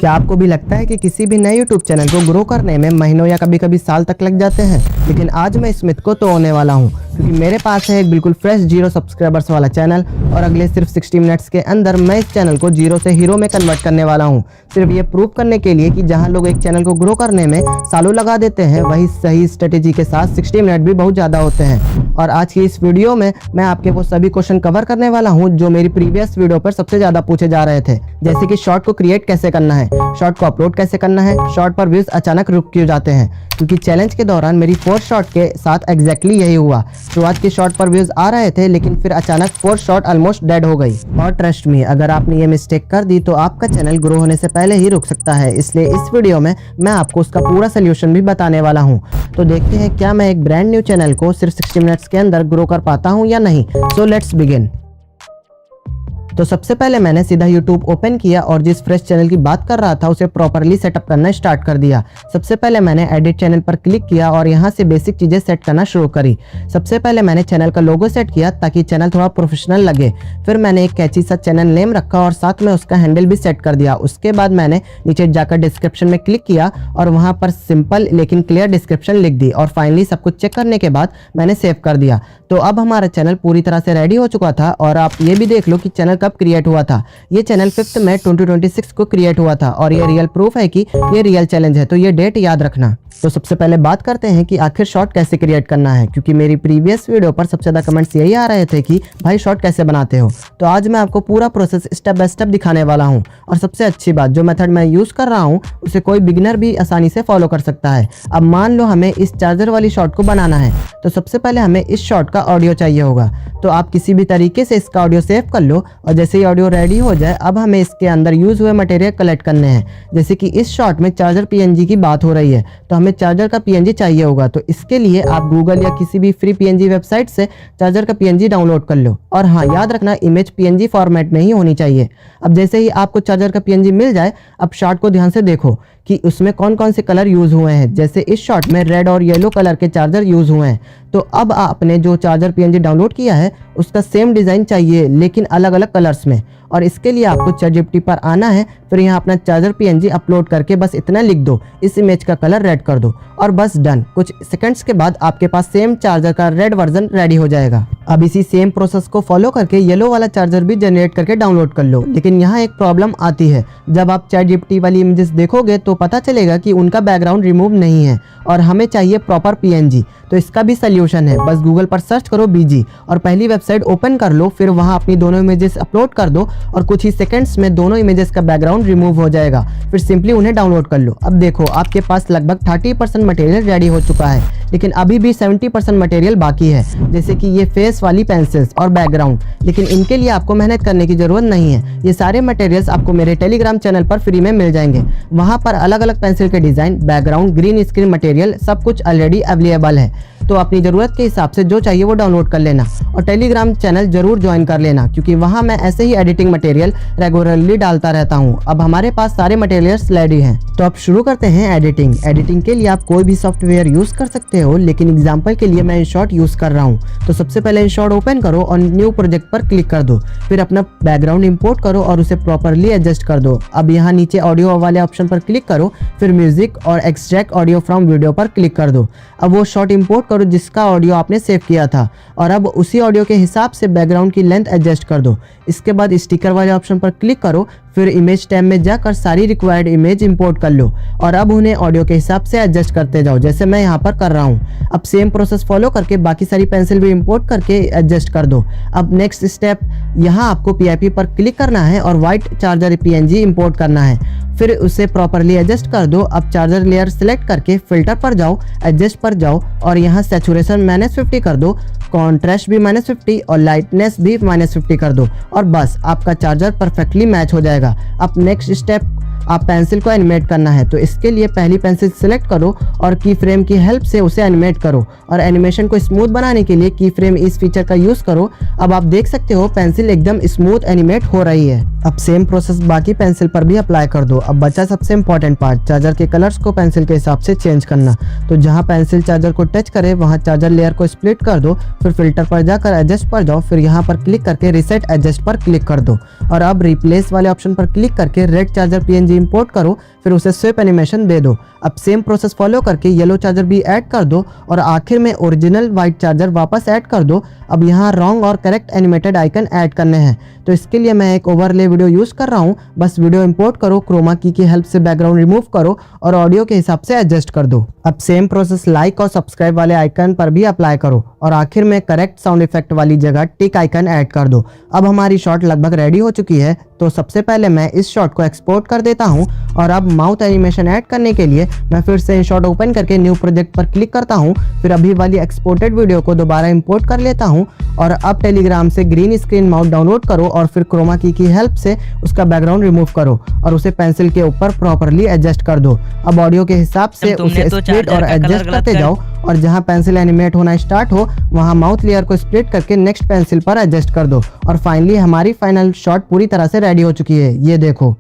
क्या आपको भी लगता है कि किसी भी नए YouTube चैनल को ग्रो करने में महीनों या कभी कभी साल तक लग जाते हैं? लेकिन आज मैं इस मिथ को तोड़ने वाला हूं, क्योंकि मेरे पास है एक बिल्कुल फ्रेश 0 सब्सक्राइबर्स वाला चैनल और अगले सिर्फ 60 मिनट्स के अंदर मैं इस चैनल को 0 से हीरो में कन्वर्ट करने वाला हूं। सिर्फ ये प्रूव करने के लिए कि जहां लोग एक चैनल को ग्रो करने में सालों लगा देते हैं, वही सही स्ट्रेटेजी के साथ 60 मिनट भी बहुत ज़्यादा होते हैं। और आज की इस वीडियो में मैं आपके वो सभी क्वेश्चन कवर करने वाला हूँ जो मेरी प्रीवियस वीडियो पर सबसे ज़्यादा पूछे जा रहे थे, जैसे कि शॉर्ट को क्रिएट कैसे करना है, शॉर्ट को अपलोड कैसे करना है, शॉर्ट पर व्यूज अचानक रुक क्यों जाते हैं। क्योंकि चैलेंज के दौरान मेरी 4 शॉर्ट के साथ एग्जैक्टली यही हुआ। शुरुआत के शॉर्ट पर व्यूज आ रहे थे, लेकिन फिर अचानक 4 शॉर्ट ऑलमोस्ट डेड हो गई। और ट्रस्ट मी, अगर आपने ये मिस्टेक कर दी तो आपका चैनल ग्रो होने से पहले ही रुक सकता है। इसलिए इस वीडियो में मैं आपको उसका पूरा सोल्यूशन भी बताने वाला हूँ। तो देखते हैं क्या मैं एक ब्रांड न्यू चैनल को सिर्फ 60 मिनट्स के अंदर ग्रो कर पाता हूँ या नहीं। So let's begin. तो सबसे पहले मैंने सीधा YouTube ओपन किया और जिस फ्रेश चैनल की बात कर रहा था उसे प्रॉपरली सेटअप करना स्टार्ट कर दिया। सबसे पहले मैंने एडिट चैनल पर क्लिक किया और यहाँ से बेसिक चीज़ें सेट करना शुरू करी। सबसे पहले मैंने चैनल का लोगो सेट किया ताकि चैनल थोड़ा प्रोफेशनल लगे। फिर मैंने एक कैची सा चैनल नेम रखा और साथ में उसका हैंडल भी सेट कर दिया। उसके बाद मैंने नीचे जाकर डिस्क्रिप्शन में क्लिक किया और वहाँ पर सिंपल लेकिन क्लियर डिस्क्रिप्शन लिख दी। और फाइनली सब कुछ चेक करने के बाद मैंने सेव कर दिया। तो अब हमारा चैनल पूरी तरह से रेडी हो चुका था। और आप ये भी देख लो कि चैनल कब क्रिएट हुआ था। ये चैनल 5 मई 2026 को क्रिएट हुआ था और ये रियल प्रूफ है कि ये रियल चैलेंज है, तो ये डेट याद रखना। तो सबसे पहले बात करते हैं कि आखिर शॉर्ट कैसे क्रिएट करना है, क्योंकि मेरी प्रीवियस वीडियो पर सबसे ज़्यादा कमेंट्स यही आ रहे थे कि भाई शॉर्ट कैसे बनाते हो। तो आज मैं आपको पूरा प्रोसेस स्टेप बाय स्टेप दिखाने वाला हूँ। और सबसे अच्छी बात, जो मेथड मैं यूज़ कर रहा हूँ उसे कोई बिगिनर भी आसानी से फॉलो कर सकता है। अब मान लो हमें इस चार्जर वाली शॉर्ट को बनाना है, तो सबसे पहले हमें इस शॉर्ट का ऑडियो चाहिए होगा। तो आप किसी भी तरीके से इसका ऑडियो सेव कर लो और जैसे ही ऑडियो रेडी हो जाए, अब हमें इसके अंदर यूज़ हुए मटेरियल कलेक्ट करने हैं। जैसे कि इस शॉर्ट में चार्जर PNG की बात हो रही है, तो हमें चार्जर का PNG चाहिए होगा। तो इसके लिए आप गूगल या किसी भी फ्री PNG वेबसाइट से चार्जर का PNG डाउनलोड कर लो। और हाँ, याद रखना इमेज PNG फॉर्मेट में ही होनी चाहिए। अब जैसे ही आपको चार्जर का PNG मिल जाए, अब शॉर्ट को ध्यान से देखो कि उसमें कौन कौन से कलर यूज़ हुए हैं। जैसे इस शॉर्ट में रेड और येलो कलर के चार्जर यूज़ हुए हैं। तो अब आपने जो चार्जर PNG डाउनलोड किया है उसका सेम डिज़ाइन चाहिए, लेकिन अलग अलग कलर्स में। और इसके लिए आपको ChatGPT पर आना है, फिर यहाँ अपना चार्जर PNG अपलोड करके बस इतना लिख दो, इस इमेज का कलर रेड कर दो और बस डन। कुछ सेकंड्स के बाद आपके पास सेम चार्जर का रेड वर्जन रेडी हो जाएगा। अब इसी सेम प्रोसेस को फॉलो करके येलो वाला चार्जर भी जनरेट करके डाउनलोड कर लो। लेकिन यहाँ एक प्रॉब्लम आती है, जब आप ChatGPT वाली इमेजेस देखोगे तो पता चलेगा कि उनका बैकग्राउंड रिमूव नहीं है और हमें चाहिए प्रॉपर PNG। तो इसका भी सोल्यूशन है, बस गूगल पर सर्च करो BG और पहली वेबसाइट ओपन कर लो। फिर वहाँ अपनी दोनों इमेजेस अपलोड कर दो और कुछ ही सेकंड्स में दोनों इमेजेस का बैकग्राउंड रिमूव हो जाएगा। फिर सिंपली उन्हें डाउनलोड कर लो। अब देखो आपके पास लगभग 30% मटेरियल रेडी हो चुका है, लेकिन अभी भी 70% मटेरियल बाकी है, जैसे कि ये फेस वाली पेंसिल्स और बैकग्राउंड। लेकिन इनके लिए आपको मेहनत करने की जरूरत नहीं है। ये सारे मटेरियल्स आपको मेरे टेलीग्राम चैनल पर फ्री में मिल जाएंगे। वहाँ पर अलग अलग पेंसिल के design, background, green screen material सब कुछ ऑलरेडी अवेलेबल है। तो अपनी ज़रूरत के हिसाब से जो चाहिए वो डाउनलोड कर लेना और टेलीग्राम चैनल जरूर ज्वाइन कर लेना, क्योंकि वहाँ मैं ऐसे ही एडिटिंग मटेरियल रेगुलरली डालता रहता हूँ। अब हमारे पास सारे मटेरियल्स रेडी हैं, तो अब शुरू करते हैं एडिटिंग। एडिटिंग के लिए आप कोई भी सॉफ्टवेयर यूज़ कर सकते हो, लेकिन एग्जाम्पल के लिए मैं InShot यूज़ कर रहा हूँ। तो सबसे पहले InShot ओपन करो और न्यू प्रोजेक्ट पर क्लिक कर दो। फिर अपना बैकग्राउंड इंपोर्ट करो और उसे प्रॉपरली एडजस्ट कर दो। अब यहाँ नीचे ऑडियो वाले ऑप्शन पर क्लिक करो, फिर म्यूजिक और एक्सट्रैक्ट ऑडियो फ्रॉम वीडियो पर क्लिक कर दो। अब वो शॉट इंपोर्ट करो जिसका ऑडियो आपने सेव किया था और अब उसी ऑडियो के हिसाब से बैकग्राउंड की लेंथ एडजस्ट कर दो। इसके बाद स्टिकर वाले ऑप्शन पर क्लिक करो, फिर इमेज टैब में जाकर सारी रिक्वायर्ड इमेज इंपोर्ट कर लो और अब उन्हें ऑडियो के हिसाब से एडजस्ट करते जाओ, जैसे मैं यहाँ पर कर रहा हूँ। अब सेम प्रोसेस फॉलो करके बाकी सारी पेंसिल भी इंपोर्ट करके एडजस्ट कर दो। अब नेक्स्ट स्टेप, यहाँ आपको PIP पर क्लिक करना है और वाइट चार्जर PNG इंपोर्ट करना है। फिर उसे प्रॉपरली एडजस्ट कर दो। अब चार्जर लेयर सिलेक्ट करके फिल्टर पर जाओ, एडजस्ट पर जाओ और यहाँ सैचुरेशन -50 कर दो, कॉन्ट्रास्ट भी -50 और लाइटनेस भी -50 कर दो और बस आपका चार्जर परफेक्टली मैच हो जाएगा। अब नेक्स्ट स्टेप, आप पेंसिल को एनिमेट करना है। तो इसके लिए पहली पेंसिल सिलेक्ट करो और की फ्रेम की हेल्प से उसे एनिमेट करो और एनिमेशन को स्मूथ बनाने के लिए की फ्रेम इस फीचर का यूज़ करो। अब आप देख सकते हो पेंसिल एकदम स्मूथ एनिमेट हो रही है। अब सेम प्रोसेस बाकी पेंसिल पर भी अप्लाई कर दो। अब बचा सबसे इंपॉर्टेंट पार्ट, चार्जर के कलर्स को पेंसिल के हिसाब से चेंज करना। तो जहाँ पेंसिल चार्जर को टच करे वहाँ चार्जर लेयर को स्प्लिट कर दो, फिर फिल्टर पर जाकर एडजस्ट पर जाओ, फिर यहाँ पर क्लिक करके रिसेट एडजस्ट पर क्लिक कर दो और अब रिप्लेस वाले ऑप्शन पर क्लिक करके रेड चार्जर PNG इंपोर्ट करो, फिर उसे स्विप एनिमेशन दे दो। अब सेम प्रोसेस फॉलो करके येलो चार्जर भी ऐड कर दो और आखिर में ओरिजिनल वाइट चार्जर वापस ऐड कर दो। अब यहाँ रॉन्ग और करेक्ट एनिमेटेड आइकन ऐड करने हैं, तो इसके लिए मैं एक ओवरले वीडियो यूज कर रहा हूँ। बस वीडियो इंपोर्ट करो, क्रोमा की हेल्प से बैकग्राउंड रिमूव करो और ऑडियो के हिसाब से एडजस्ट कर दो। अब सेम प्रोसेस लाइक और सब्सक्राइब वाले आइकन पर भी अप्लाई करो और आखिर में करेक्ट साउंड इफेक्ट वाली जगह टिक आइकन ऐड कर दो। अब हमारी शॉट लगभग रेडी हो चुकी है, तो सबसे पहले मैं इस शॉट को एक्सपोर्ट कर देता हूं और अब माउथ एनिमेशन ऐड करने के लिए मैं फिर से शॉट ओपन करके न्यू प्रोजेक्ट पर क्लिक करता हूं। फिर अभी वाली एक्सपोर्टेड वीडियो को दोबारा इंपोर्ट कर लेता हूं और अब टेलीग्राम से ग्रीन स्क्रीन माउथ डाउनलोड करो और फिर क्रोमा की हेल्प से उसका बैकग्राउंड रिमूव करो और उसे पेंसिल के ऊपर प्रॉपर्ली एडजस्ट कर दो। अब ऑडियो के हिसाब से उसे स्प्लिट और एडजस्ट करते जाओ और जहां पेंसिल एनिमेट होना स्टार्ट हो वहां माउथ लेयर को स्प्लिट करके नेक्स्ट पेंसिल पर एडजस्ट कर दो और फाइनली हमारी फाइनल शॉट पूरी तरह से रेडी हो चुकी है। ये देखो,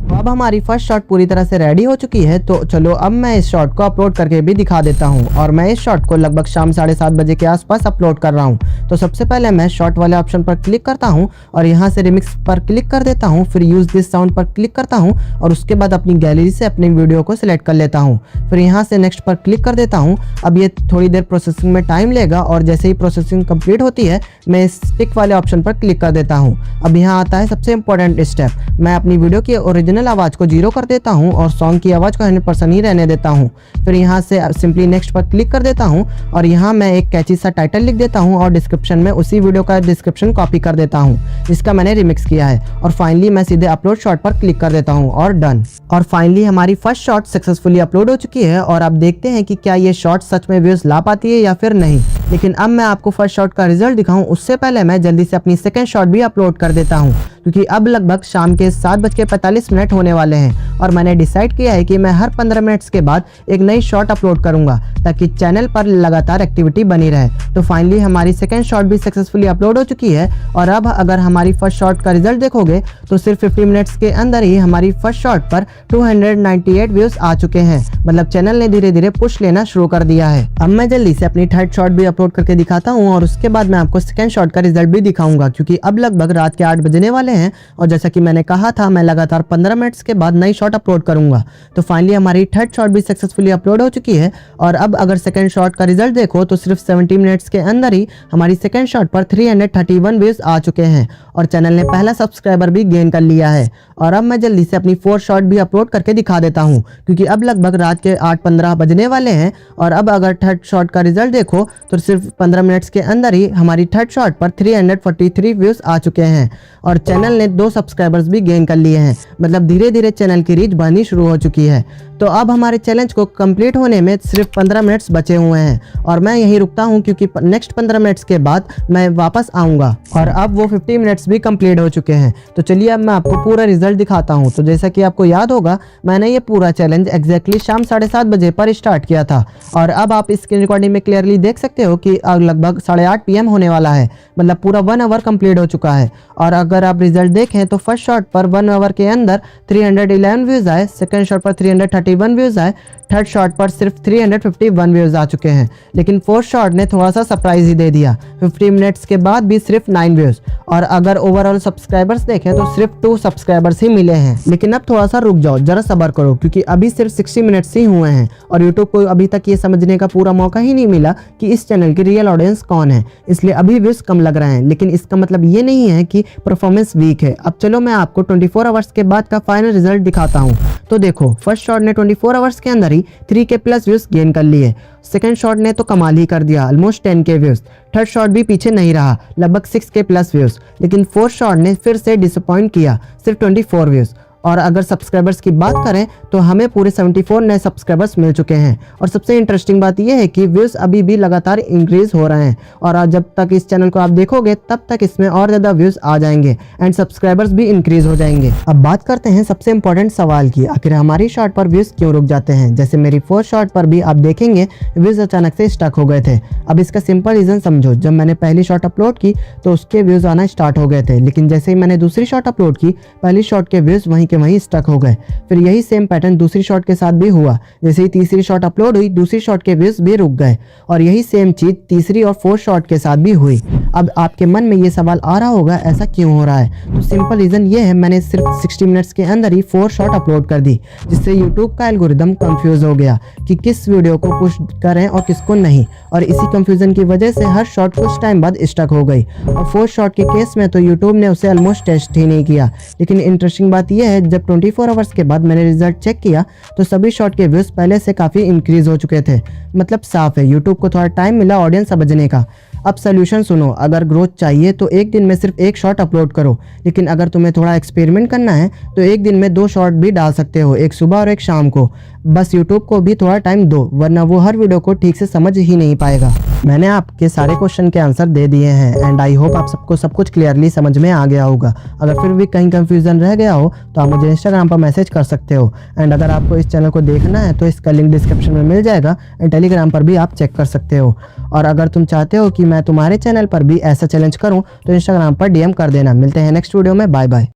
अब हमारी फर्स्ट शॉट पूरी तरह से रेडी हो चुकी है। तो चलो अब मैं इस शॉट को अपलोड करके भी दिखा देता हूं और मैं इस शॉट को लगभग शाम 7:30 बजे के आसपास अपलोड कर रहा हूं। तो सबसे पहले मैं शॉट वाले ऑप्शन पर क्लिक करता हूं और यहां से रिमिक्स पर क्लिक कर देता हूं, फिर यूज दिस साउंड पर क्लिक करता हूं और उसके बाद अपनी गैलरी से अपनी वीडियो को सिलेक्ट कर लेता हूं। फिर यहां से नेक्स्ट पर क्लिक कर देता हूं। अब ये थोड़ी देर प्रोसेसिंग में टाइम लेगा और जैसे ही प्रोसेसिंग कंप्लीट होती है मैं इस टिक वाले ऑप्शन पर क्लिक कर देता हूं। अब यहाँ आता है सबसे इंपॉर्टेंट स्टेप, मैं अपनी वीडियो की ओरिजिनल आवाज को 0 कर देता हूं और सॉन्ग की आवाज को 100% ही रहने देता हूं। फिर यहां से सिंपली नेक्स्ट पर क्लिक कर देता हूं और यहां मैं एक कैची सा टाइटल लिख देता हूं और डिस्क्रिप्शन में उसी वीडियो का डिस्क्रिप्शन कॉपी कर देता हूं जिसका मैंने रिमिक्स किया है और फाइनली मैं सीधे अपलोड शॉट पर क्लिक कर देता हूं और डन। और फाइनली हमारी फर्स्ट शॉट सक्सेसफुली अपलोड हो चुकी है और अब देखते हैं कि क्या ये शॉट सच में व्यूज ला पाती है या फिर नहीं। लेकिन अब मैं आपको फर्स्ट शॉट का रिजल्ट दिखाऊं उससे पहले मैं जल्दी से अपनी सेकंड शॉट भी अपलोड कर देता हूं क्योंकि अब लगभग शाम के 7:45 होने वाले हैं और मैंने डिसाइड किया है कि मैं हर 15 मिनट्स के बाद एक नई शॉट अपलोड करूंगा ताकि चैनल पर लगातार एक्टिविटी बनी रहे। तो फाइनली हमारी सेकंड शॉट भी सक्सेसफुली अपलोड हो चुकी है और अब अगर हमारी फर्स्ट शॉट का रिजल्ट देखोगे तो सिर्फ 50 मिनट्स के अंदर ही हमारी फर्स्ट शॉट पर 298 व्यूज आ चुके हैं। मतलब चैनल ने धीरे धीरे पुश लेना शुरू कर दिया है। अब मैं जल्दी से अपनी थर्ड शॉट भी अपलोड करके दिखाता हूँ और उसके बाद मैं आपको सेकंड शॉट का रिजल्ट भी दिखाऊंगा क्योंकि अब लगभग रात के 8 बजने वाले हैं और जैसा कि मैंने कहा था मैं लगातार 15 मिनट्स के बाद नई शॉट अपलोड करूंगा। तो फाइनली हमारी थर्ड शॉट भी सक्सेसफुली अपलोड हो चुकी है और अब अगर सेकंड शॉट का रिजल्ट देखो तो सिर्फ 70 मिनट्स के अंदर ही हमारी सेकंड शॉट पर 331 व्यूज आ चुके हैं और चैनल ने पहला सब्सक्राइबर भी गेन कर लिया है। और अब मैं जल्दी से अपनी फोर्थ शॉट भी अपलोड करके दिखा देता हूँ क्योंकि अब लगभग रात के 8:15 बजने वाले हैं और अब अगर थर्ड शॉट का रिजल्ट देखो तो सिर्फ 15 मिनट्स के अंदर ही हमारी थर्ड शॉट पर 343 व्यूज आ चुके हैं और चैनल ने 2 सब्सक्राइबर्स भी गेन कर लिए हैं। मतलब धीरे धीरे चैनल की रीच बढ़नी शुरू हो चुकी है। तो अब हमारे चैलेंज को कंप्लीट होने में सिर्फ 15 मिनट्स बचे हुए हैं और मैं यहीं रुकता हूं क्योंकि नेक्स्ट 15 मिनट्स के बाद मैं वापस आऊंगा और अब वो 50 मिनट्स भी कंप्लीट हो चुके हैं। तो चलिए अब मैं आपको पूरा रिजल्ट दिखाता हूं। तो जैसा कि आपको याद होगा मैंने ये पूरा चैलेंज एग्जैक्टली शाम 7:30 बजे पर स्टार्ट किया था और अब आप स्क्रीन रिकॉर्डिंग में क्लियरली देख सकते हो कि अब लगभग 8:30 PM होने वाला है। मतलब पूरा 1 आवर कंप्लीट हो चुका है और अगर आप रिजल्ट देखें तो फर्स्ट शॉट पर 1 आवर के अंदर 311 व्यूज आए, सेकंड शॉट पर 331 व्यूज आए, थर्ड शॉट पर सिर्फ 351 व्यूज आ चुके हैं। लेकिन फोर्थ शॉट ने थोड़ा सा सरप्राइज ही दे दिया, 50 मिनट्स के बाद भी सिर्फ 9 व्यूज और अगर ओवरऑल सब्सक्राइबर्स देखें तो सिर्फ 2 सब्सक्राइबर्स ही मिले हैं। लेकिन अब थोड़ा सा रुक जाओ, जरा सब्र करो क्योंकि अभी सिर्फ 60 मिनट्स ही हुए हैं और यूट्यूब को अभी तक ये समझने का पूरा मौका ही नहीं मिला कि इस चैनल की रियल ऑडियंस कौन है, इसलिए अभी व्यूज कम लग रहे हैं। लेकिन इसका मतलब ये नहीं है कि परफॉर्मेंस वीक है। अब चलो मैं आपको 24 आवर्स के बाद का फाइनल रिजल्ट दिखाता हूँ। तो देखो फर्स्ट शॉट ने 24 आवर्स के अंदर ही 3K प्लस व्यूज गेन कर लिए, सेकंड शॉट ने तो कमाल ही कर दिया, almost 10K views, third shot भी पीछे नहीं रहा, लगभग 6K प्लस व्यूज। लेकिन फोर्थ शॉट ने फिर से डिसअपॉइंट किया, सिर्फ 24 व्यूज। और अगर सब्सक्राइबर्स की बात करें तो हमें पूरे 74 नए सब्सक्राइबर्स मिल चुके हैं और सबसे इंटरेस्टिंग बात यह है कि व्यूज अभी भी लगातार इंक्रीज हो रहे हैं और जब तक इस चैनल को आप देखोगे तब तक इसमें और ज़्यादा व्यूज आ जाएंगे एंड सब्सक्राइबर्स भी इंक्रीज हो जाएंगे। अब बात करते हैं सबसे इंपॉर्टेंट सवाल की, आखिर हमारी शॉट पर व्यूज क्यों रुक जाते हैं। जैसे मेरी फोर्थ शॉट पर भी आप देखेंगे व्यूज अचानक से स्टक हो गए थे। अब इसका सिंपल रीजन समझो, जब मैंने पहली शॉट अपलोड की तो उसके व्यूज आना स्टार्ट हो गए थे, लेकिन जैसे ही मैंने दूसरी शॉट अपलोड की पहली शॉट के व्यूज वहीं के के वहीं स्टक हो गए। फिर यही सेम पैटर्न दूसरी शॉट के साथ भी हुआ। जैसे ही तीसरी शॉट अपलोड हुई, दूसरी शॉट के व्यूज भी रुक गए और यही सेम चीज तीसरी और फोर्थ शॉट के साथ भी हुई। अब आपके मन में ये सवाल आ रहा होगा ऐसा क्यों हो रहा है? तो सिंपल रीजन ये है, मैंने सिर्फ 60 मिनट्स के अंदर ही 4 शॉट अपलोड कर दी, जिससे यूट्यूब का एल्गोरिदम कंफ्यूज हो गया कि किस वीडियो को पुश करें और किसको नहीं, और इसी कंफ्यूजन की वजह से हर शॉट कुछ टाइम बाद स्टक हो गई। और फोर्थ शॉट के केस में तो यूट्यूब ने उसे ऑलमोस्ट टेस्ट ही नहीं किया। लेकिन इंटरेस्टिंग बात यह है, जब 24 आवर्स के बाद मैंने रिजल्ट चेक किया तो सभी शॉट के व्यूज पहले से काफ़ी इंक्रीज हो चुके थे। मतलब साफ है, यूट्यूब को थोड़ा टाइम मिला ऑडियंस समझने का। अब सोल्यूशन सुनो, अगर ग्रोथ चाहिए तो एक दिन में सिर्फ 1 शॉट अपलोड करो, लेकिन अगर तुम्हें थोड़ा एक्सपेरिमेंट करना है तो एक दिन में 2 शॉट भी डाल सकते हो, एक सुबह और एक शाम को। बस यूट्यूब को भी थोड़ा टाइम दो, वरना वो हर वीडियो को ठीक से समझ ही नहीं पाएगा। मैंने आपके सारे क्वेश्चन के आंसर दे दिए हैं एंड आई होप आप सबको सब कुछ क्लियरली समझ में आ गया होगा। अगर फिर भी कहीं कंफ्यूजन रह गया हो तो आप मुझे इंस्टाग्राम पर मैसेज कर सकते हो। एंड अगर आपको इस चैनल को देखना है तो इसका लिंक डिस्क्रिप्शन में मिल जाएगा एंड टेलीग्राम पर भी आप चेक कर सकते हो। और अगर तुम चाहते हो कि मैं तुम्हारे चैनल पर भी ऐसा चैलेंज करूं तो इंस्टाग्राम पर DM कर देना। मिलते हैं नेक्स्ट वीडियो में, बाय बाय।